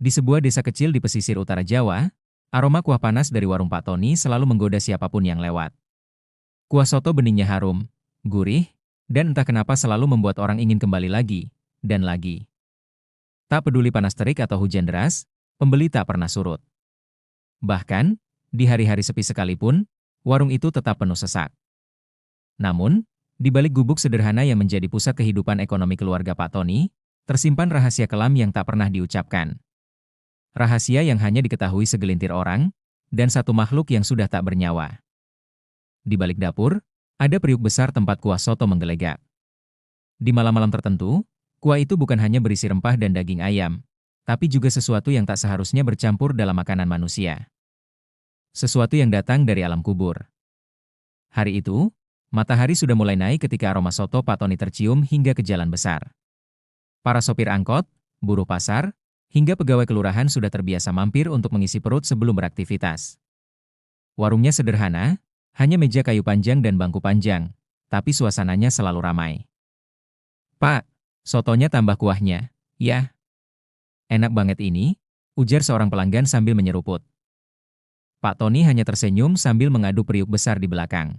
Di sebuah desa kecil di pesisir utara Jawa, aroma kuah panas dari warung Pak Tony selalu menggoda siapapun yang lewat. Kuah soto beningnya harum, gurih, dan entah kenapa selalu membuat orang ingin kembali lagi, dan lagi. Tak peduli panas terik atau hujan deras, pembeli tak pernah surut. Bahkan, di hari-hari sepi sekalipun, warung itu tetap penuh sesak. Namun, di balik gubuk sederhana yang menjadi pusat kehidupan ekonomi keluarga Pak Tony, tersimpan rahasia kelam yang tak pernah diucapkan. Rahasia yang hanya diketahui segelintir orang, dan satu makhluk yang sudah tak bernyawa. Di balik dapur, ada periuk besar tempat kuah soto menggelegak. Di malam-malam tertentu, kuah itu bukan hanya berisi rempah dan daging ayam, tapi juga sesuatu yang tak seharusnya bercampur dalam makanan manusia. Sesuatu yang datang dari alam kubur. Hari itu, matahari sudah mulai naik ketika aroma soto Pak Tony tercium hingga ke jalan besar. Para sopir angkot, buruh pasar, hingga pegawai kelurahan sudah terbiasa mampir untuk mengisi perut sebelum beraktivitas. Warungnya sederhana, hanya meja kayu panjang dan bangku panjang, tapi suasananya selalu ramai. "Pak, sotonya tambah kuahnya, ya." "Enak banget ini," ujar seorang pelanggan sambil menyeruput. Pak Tony hanya tersenyum sambil mengadu periuk besar di belakang.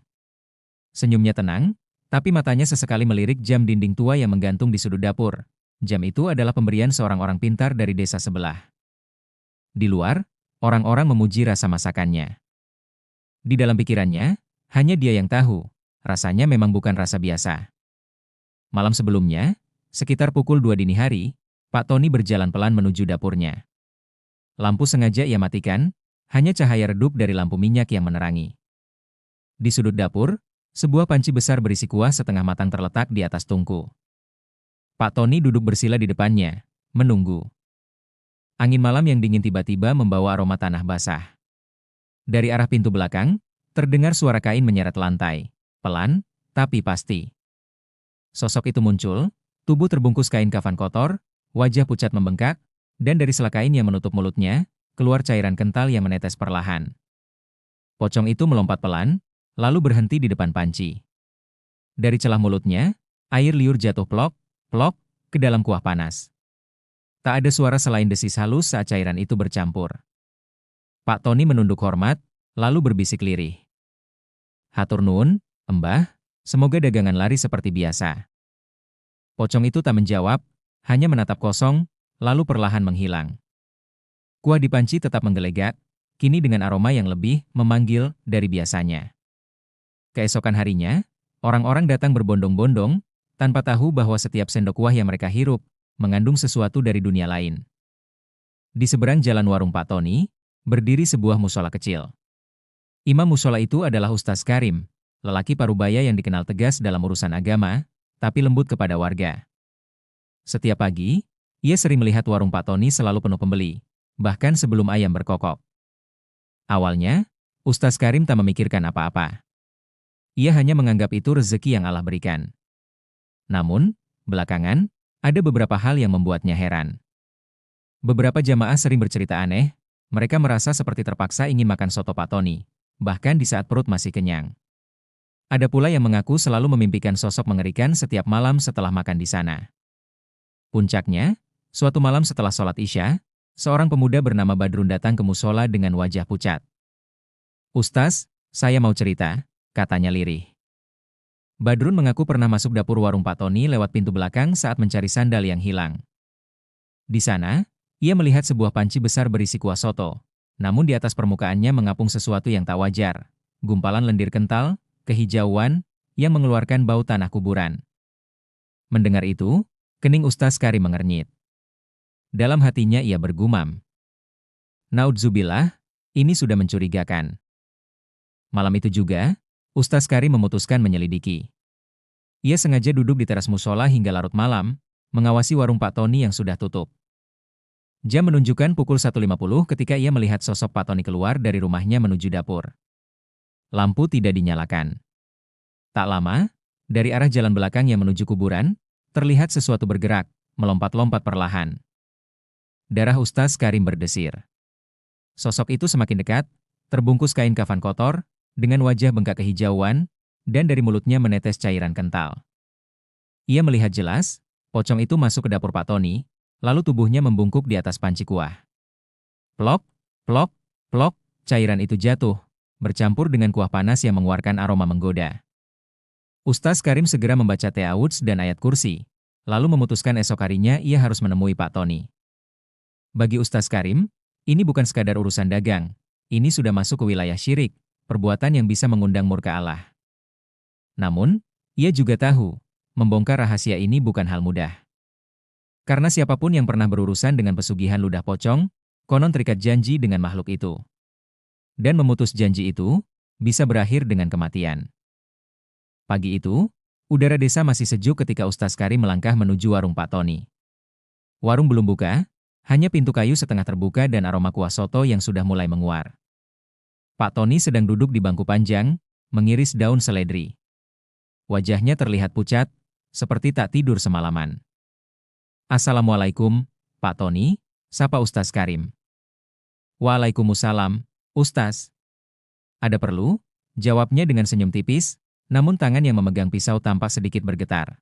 Senyumnya tenang, tapi matanya sesekali melirik jam dinding tua yang menggantung di sudut dapur. Jam itu adalah pemberian seorang orang pintar dari desa sebelah. Di luar, orang-orang memuji rasa masakannya. Di dalam pikirannya, hanya dia yang tahu, rasanya memang bukan rasa biasa. Malam sebelumnya, sekitar pukul 2 dini hari, Pak Tony berjalan pelan menuju dapurnya. Lampu sengaja ia matikan, hanya cahaya redup dari lampu minyak yang menerangi. Di sudut dapur, sebuah panci besar berisi kuah setengah matang terletak di atas tungku. Pak Tony duduk bersila di depannya, menunggu. Angin malam yang dingin tiba-tiba membawa aroma tanah basah. Dari arah pintu belakang, terdengar suara kain menyeret lantai, pelan, tapi pasti. Sosok itu muncul, tubuh terbungkus kain kafan kotor, wajah pucat membengkak, dan dari sela kain yang menutup mulutnya, keluar cairan kental yang menetes perlahan. Pocong itu melompat pelan, lalu berhenti di depan panci. Dari celah mulutnya, air liur jatuh plok, plok, ke dalam kuah panas. Tak ada suara selain desis halus saat cairan itu bercampur. Pak Tony menunduk hormat, lalu berbisik lirih. "Hatur nuwun, Mbah, semoga dagangan lari seperti biasa." Pocong itu tak menjawab, hanya menatap kosong, lalu perlahan menghilang. Kuah di panci tetap menggelegak, kini dengan aroma yang lebih memanggil dari biasanya. Keesokan harinya, orang-orang datang berbondong-bondong, tanpa tahu bahwa setiap sendok kuah yang mereka hirup, mengandung sesuatu dari dunia lain. Di seberang jalan warung Pak Tony, berdiri sebuah musola kecil. Imam musola itu adalah Ustaz Karim, lelaki parubaya yang dikenal tegas dalam urusan agama, tapi lembut kepada warga. Setiap pagi, ia sering melihat warung Pak Tony selalu penuh pembeli, bahkan sebelum ayam berkokok. Awalnya, Ustaz Karim tak memikirkan apa-apa. Ia hanya menganggap itu rezeki yang Allah berikan. Namun, belakangan, ada beberapa hal yang membuatnya heran. Beberapa jamaah sering bercerita aneh, mereka merasa seperti terpaksa ingin makan soto Pak Tony, bahkan di saat perut masih kenyang. Ada pula yang mengaku selalu memimpikan sosok mengerikan setiap malam setelah makan di sana. Puncaknya, suatu malam setelah sholat Isya, seorang pemuda bernama Badrun datang ke musola dengan wajah pucat. "Ustaz, saya mau cerita," katanya lirih. Badrun mengaku pernah masuk dapur warung Pak Tony lewat pintu belakang saat mencari sandal yang hilang. Di sana, ia melihat sebuah panci besar berisi kuah soto, namun di atas permukaannya mengapung sesuatu yang tak wajar, gumpalan lendir kental, kehijauan, yang mengeluarkan bau tanah kuburan. Mendengar itu, kening Ustaz Karim mengernyit. Dalam hatinya ia bergumam, "Naudzubillah, ini sudah mencurigakan." Malam itu juga, Ustaz Karim memutuskan menyelidiki. Ia sengaja duduk di teras musola hingga larut malam, mengawasi warung Pak Tony yang sudah tutup. Jam menunjukkan pukul 1.50 ketika ia melihat sosok Pak Tony keluar dari rumahnya menuju dapur. Lampu tidak dinyalakan. Tak lama, dari arah jalan belakang yang menuju kuburan, terlihat sesuatu bergerak, melompat-lompat perlahan. Darah Ustaz Karim berdesir. Sosok itu semakin dekat, terbungkus kain kafan kotor, dengan wajah bengkak kehijauan, dan dari mulutnya menetes cairan kental. Ia melihat jelas, pocong itu masuk ke dapur Pak Tony, lalu tubuhnya membungkuk di atas panci kuah. Plok, plok, plok, cairan itu jatuh, bercampur dengan kuah panas yang mengeluarkan aroma menggoda. Ustaz Karim segera membaca ta'awudz dan ayat kursi, lalu memutuskan esok harinya ia harus menemui Pak Tony. Bagi Ustaz Karim, ini bukan sekadar urusan dagang, ini sudah masuk ke wilayah syirik, perbuatan yang bisa mengundang murka Allah. Namun, ia juga tahu, membongkar rahasia ini bukan hal mudah. Karena siapapun yang pernah berurusan dengan pesugihan ludah pocong, konon terikat janji dengan makhluk itu. Dan memutus janji itu, bisa berakhir dengan kematian. Pagi itu, udara desa masih sejuk ketika Ustaz Karim melangkah menuju warung Pak Tony. Warung belum buka, hanya pintu kayu setengah terbuka dan aroma kuah soto yang sudah mulai menguar. Pak Tony sedang duduk di bangku panjang, mengiris daun seledri. Wajahnya terlihat pucat, seperti tak tidur semalaman. "Assalamualaikum, Pak Tony," sapa Ustaz Karim. "Waalaikumsalam, Ustaz." "Ada perlu?" jawabnya dengan senyum tipis, namun tangan yang memegang pisau tampak sedikit bergetar.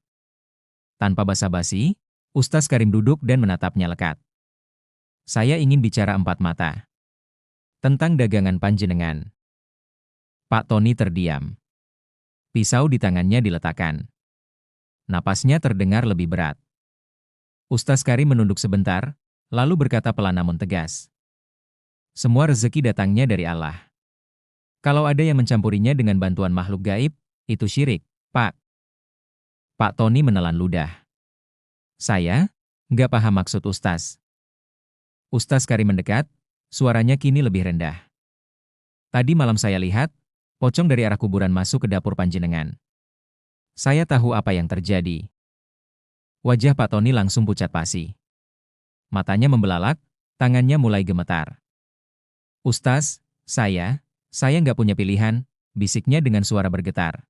Tanpa basa-basi, Ustaz Karim duduk dan menatapnya lekat. "Saya ingin bicara empat mata. Tentang dagangan panjenengan." Pak Tony terdiam. Pisau di tangannya diletakkan. Napasnya terdengar lebih berat. Ustaz Karim menunduk sebentar, lalu berkata pelan namun tegas. "Semua rezeki datangnya dari Allah. Kalau ada yang mencampurinya dengan bantuan makhluk gaib, itu syirik, Pak." Pak Tony menelan ludah. "Saya nggak paham maksud Ustaz." Ustaz Karim mendekat, suaranya kini lebih rendah. "Tadi malam saya lihat, pocong dari arah kuburan masuk ke dapur panjenengan. Saya tahu apa yang terjadi." Wajah Pak Tony langsung pucat pasi. Matanya membelalak, tangannya mulai gemetar. "Ustaz, saya nggak punya pilihan," bisiknya dengan suara bergetar.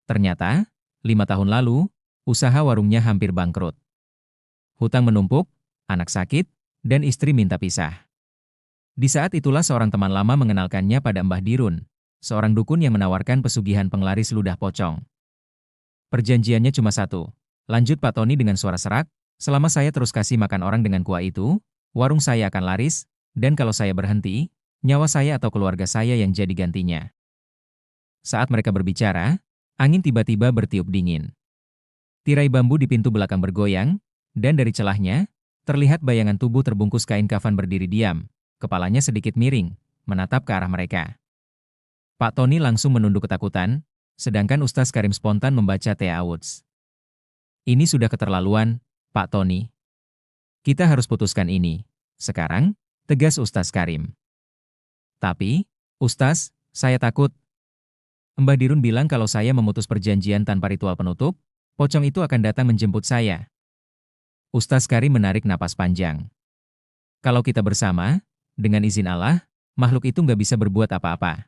Ternyata, 5 tahun lalu, usaha warungnya hampir bangkrut. Hutang menumpuk, anak sakit, dan istri minta pisah. Di saat itulah seorang teman lama mengenalkannya pada Mbah Dirun, seorang dukun yang menawarkan pesugihan penglaris ludah pocong. "Perjanjiannya cuma satu," lanjut Pak Tony dengan suara serak, "selama saya terus kasih makan orang dengan kuah itu, warung saya akan laris, dan kalau saya berhenti, nyawa saya atau keluarga saya yang jadi gantinya." Saat mereka berbicara, angin tiba-tiba bertiup dingin. Tirai bambu di pintu belakang bergoyang, dan dari celahnya, terlihat bayangan tubuh terbungkus kain kafan berdiri diam, kepalanya sedikit miring, menatap ke arah mereka. Pak Tony langsung menunduk ketakutan, sedangkan Ustaz Karim spontan membaca ta'awudz. "Ini sudah keterlaluan, Pak Tony. Kita harus putuskan ini. Sekarang," tegas Ustaz Karim. "Tapi, Ustaz, saya takut. Mbah Dirun bilang kalau saya memutus perjanjian tanpa ritual penutup, pocong itu akan datang menjemput saya." Ustaz Karim menarik napas panjang. "Kalau kita bersama, dengan izin Allah, makhluk itu nggak bisa berbuat apa-apa.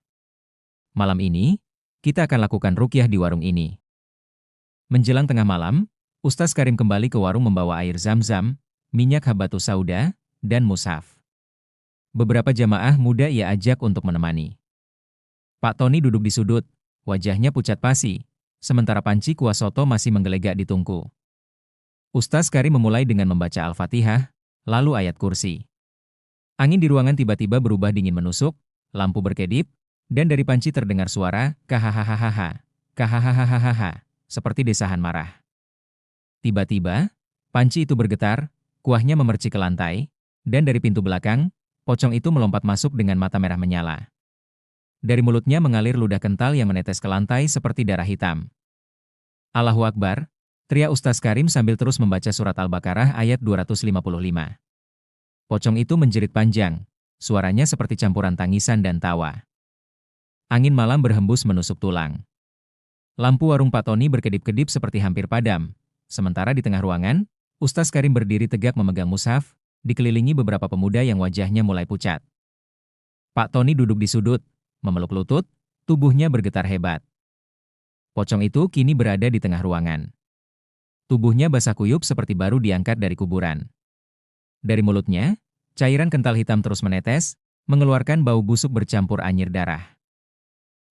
Malam ini, kita akan lakukan ruqyah di warung ini." Menjelang tengah malam, Ustaz Karim kembali ke warung membawa air zam-zam, minyak habatus sauda, dan mushaf. Beberapa jamaah muda ia ajak untuk menemani. Pak Tony duduk di sudut, wajahnya pucat pasi, sementara panci kuah soto masih menggelegak di tungku. Ustaz Karim memulai dengan membaca Al-Fatihah, lalu ayat kursi. Angin di ruangan tiba-tiba berubah dingin menusuk, lampu berkedip, dan dari panci terdengar suara, kahahahaha, kahahahaha, seperti desahan marah. Tiba-tiba, panci itu bergetar, kuahnya memercik ke lantai, dan dari pintu belakang, pocong itu melompat masuk dengan mata merah menyala. Dari mulutnya mengalir ludah kental yang menetes ke lantai seperti darah hitam. "Allahu Akbar," teriak Ustaz Karim sambil terus membaca surat Al-Baqarah ayat 255. Pocong itu menjerit panjang, suaranya seperti campuran tangisan dan tawa. Angin malam berhembus menusuk tulang. Lampu warung Pak Tony berkedip-kedip seperti hampir padam, sementara di tengah ruangan, Ustaz Karim berdiri tegak memegang mushaf, dikelilingi beberapa pemuda yang wajahnya mulai pucat. Pak Tony duduk di sudut, memeluk lutut, tubuhnya bergetar hebat. Pocong itu kini berada di tengah ruangan. Tubuhnya basah kuyup seperti baru diangkat dari kuburan. Dari mulutnya, cairan kental hitam terus menetes, mengeluarkan bau busuk bercampur anyir darah.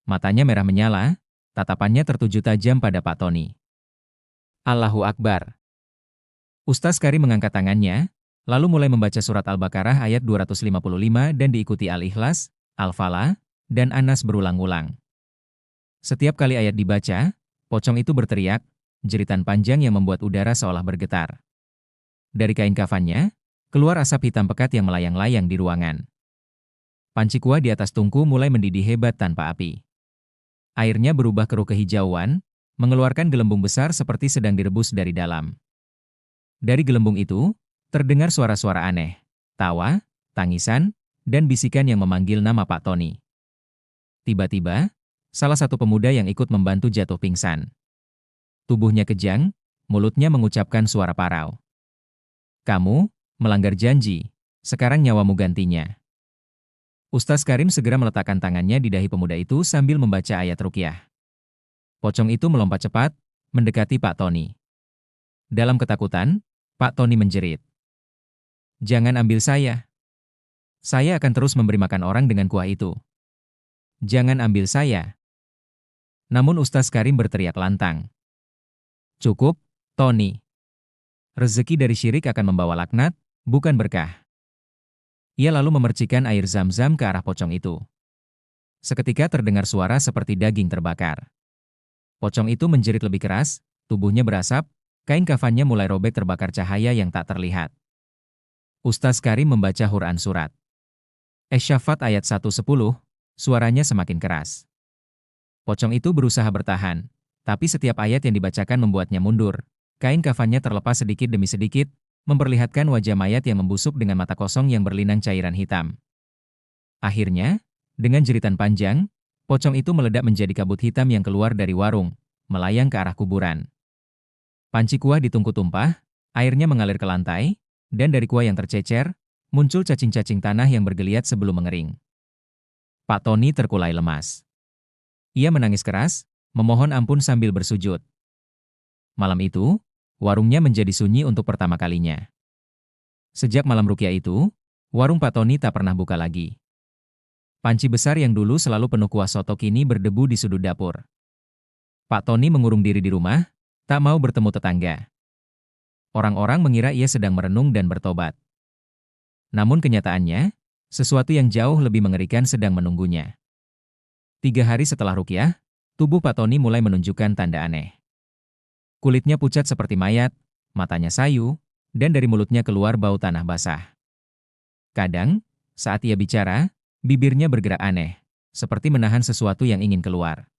Matanya merah menyala, tatapannya tertuju tajam pada Pak Tony. "Allahu Akbar." Ustaz Karim mengangkat tangannya, lalu mulai membaca surat Al-Baqarah ayat 255 dan diikuti Al-Ikhlas, Al-Falah, dan An-Nas berulang-ulang. Setiap kali ayat dibaca, pocong itu berteriak, jeritan panjang yang membuat udara seolah bergetar. Dari kain kafannya, keluar asap hitam pekat yang melayang-layang di ruangan. Panci kuah di atas tungku mulai mendidih hebat tanpa api. Airnya berubah keruh kehijauan, mengeluarkan gelembung besar seperti sedang direbus dari dalam. Dari gelembung itu, terdengar suara-suara aneh, tawa, tangisan, dan bisikan yang memanggil nama Pak Tony. Tiba-tiba, salah satu pemuda yang ikut membantu jatuh pingsan. Tubuhnya kejang, mulutnya mengucapkan suara parau. "Kamu melanggar janji, sekarang nyawamu gantinya." Ustaz Karim segera meletakkan tangannya di dahi pemuda itu sambil membaca ayat ruqyah. Pocong itu melompat cepat, mendekati Pak Tony. Dalam ketakutan, Pak Tony menjerit. "Jangan ambil saya. Saya akan terus memberi makan orang dengan kuah itu. Jangan ambil saya." Namun Ustaz Karim berteriak lantang. "Cukup, Tony. Rezeki dari syirik akan membawa laknat, bukan berkah." Ia lalu memercikkan air zam-zam ke arah pocong itu. Seketika terdengar suara seperti daging terbakar. Pocong itu menjerit lebih keras, tubuhnya berasap, kain kafannya mulai robek terbakar cahaya yang tak terlihat. Ustaz Karim membaca Quran surat Asy-Syaffat ayat 110, suaranya semakin keras. Pocong itu berusaha bertahan, tapi setiap ayat yang dibacakan membuatnya mundur. Kain kafannya terlepas sedikit demi sedikit, memperlihatkan wajah mayat yang membusuk dengan mata kosong yang berlinang cairan hitam. Akhirnya, dengan jeritan panjang, pocong itu meledak menjadi kabut hitam yang keluar dari warung, melayang ke arah kuburan. Panci kuah di tungku tumpah, airnya mengalir ke lantai, dan dari kuah yang tercecer, muncul cacing-cacing tanah yang bergeliat sebelum mengering. Pak Tony terkulai lemas. Ia menangis keras, memohon ampun sambil bersujud. Malam itu, warungnya menjadi sunyi untuk pertama kalinya. Sejak malam ruqyah itu, warung Pak Tony tak pernah buka lagi. Panci besar yang dulu selalu penuh kuah soto kini berdebu di sudut dapur. Pak Tony mengurung diri di rumah, tak mau bertemu tetangga. Orang-orang mengira ia sedang merenung dan bertobat. Namun kenyataannya, sesuatu yang jauh lebih mengerikan sedang menunggunya. 3 hari setelah ruqyah, tubuh Pak Tony mulai menunjukkan tanda aneh. Kulitnya pucat seperti mayat, matanya sayu, dan dari mulutnya keluar bau tanah basah. Kadang, saat ia bicara, bibirnya bergerak aneh, seperti menahan sesuatu yang ingin keluar.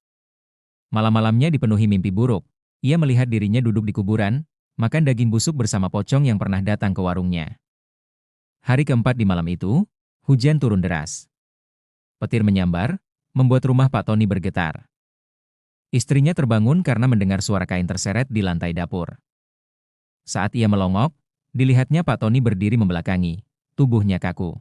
Malam-malamnya dipenuhi mimpi buruk. Ia melihat dirinya duduk di kuburan, makan daging busuk bersama pocong yang pernah datang ke warungnya. Hari keempat di malam itu, hujan turun deras. Petir menyambar, membuat rumah Pak Tony bergetar. Istrinya terbangun karena mendengar suara kain terseret di lantai dapur. Saat ia melongok, dilihatnya Pak Tony berdiri membelakangi, tubuhnya kaku.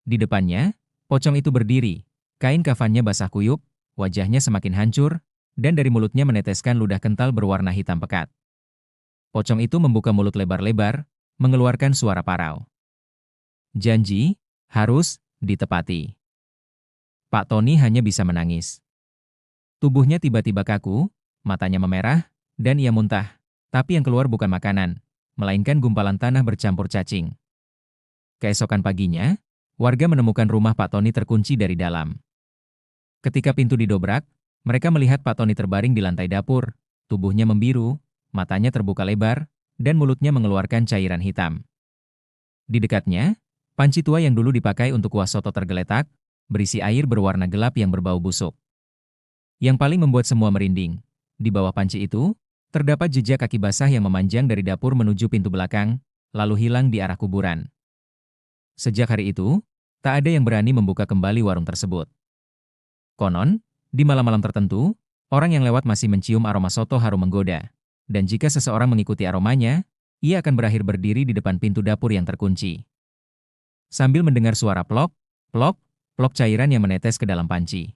Di depannya, pocong itu berdiri, kain kafannya basah kuyup, wajahnya semakin hancur, dan dari mulutnya meneteskan ludah kental berwarna hitam pekat. Pocong itu membuka mulut lebar-lebar, mengeluarkan suara parau. Janji, harus ditepati. Pak Tony hanya bisa menangis. Tubuhnya tiba-tiba kaku, matanya memerah, dan ia muntah. Tapi yang keluar bukan makanan, melainkan gumpalan tanah bercampur cacing. Keesokan paginya, warga menemukan rumah Pak Tony terkunci dari dalam. Ketika pintu didobrak, mereka melihat Pak Tony terbaring di lantai dapur, tubuhnya membiru, matanya terbuka lebar, dan mulutnya mengeluarkan cairan hitam. Di dekatnya, panci tua yang dulu dipakai untuk kuah soto tergeletak, berisi air berwarna gelap yang berbau busuk. Yang paling membuat semua merinding, di bawah panci itu, terdapat jejak kaki basah yang memanjang dari dapur menuju pintu belakang, lalu hilang di arah kuburan. Sejak hari itu, tak ada yang berani membuka kembali warung tersebut. Konon, di malam-malam tertentu, orang yang lewat masih mencium aroma soto harum menggoda, dan jika seseorang mengikuti aromanya, ia akan berakhir berdiri di depan pintu dapur yang terkunci. Sambil mendengar suara plok, plok, plok cairan yang menetes ke dalam panci.